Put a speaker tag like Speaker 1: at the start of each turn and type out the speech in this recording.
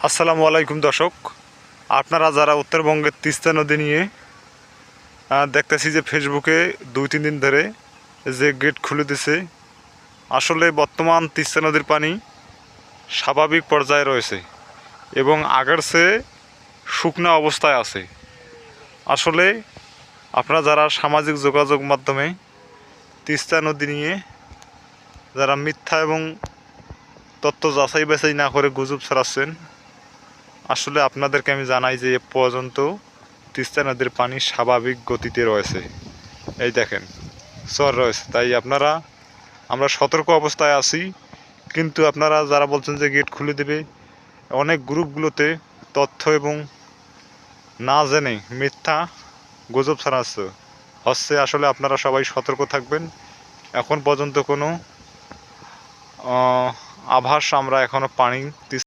Speaker 1: আসসালামু আলাইকুম দর্শক, আপনারা যারা উত্তরবঙ্গের তিস্তা নদী নিয়ে দেখতেছি যে ফেসবুকে 2-3 দিন ধরে যে গেট খুলে দিছে, আসলে বর্তমান তিস্তা নদীর পানি স্বাভাবিক পর্যায়ে রয়েছে এবং আগের চেয়ে শুকনো অবস্থায় আছে। আসলে আপনারা যারা সামাজিক যোগাযোগ মাধ্যমে তিস্তা নদী নিয়ে যারা মিথ্যা এবং তথ্য যাচাই বাছাই না করে গুজব ছড়াচ্ছেন, আসলে আপনাদেরকে আমি জানাই যে এ পর্যন্ত তিস্তা নদীর পানি স্বাভাবিক গতিতে রয়েছে। এই দেখেন চর রয়েছে, তাই আমরা সতর্ক অবস্থায় আছি। কিন্তু আপনারা যারা বলছেন যে গেট খুলে দেবে, অনেক গ্রুপগুলোতে তথ্য এবং না জেনে মিথ্যা গুজব হচ্ছে। আসলে আপনারা সবাই সতর্ক থাকবেন। এখন পর্যন্ত কোনো আভাস আমরা এখনও পানি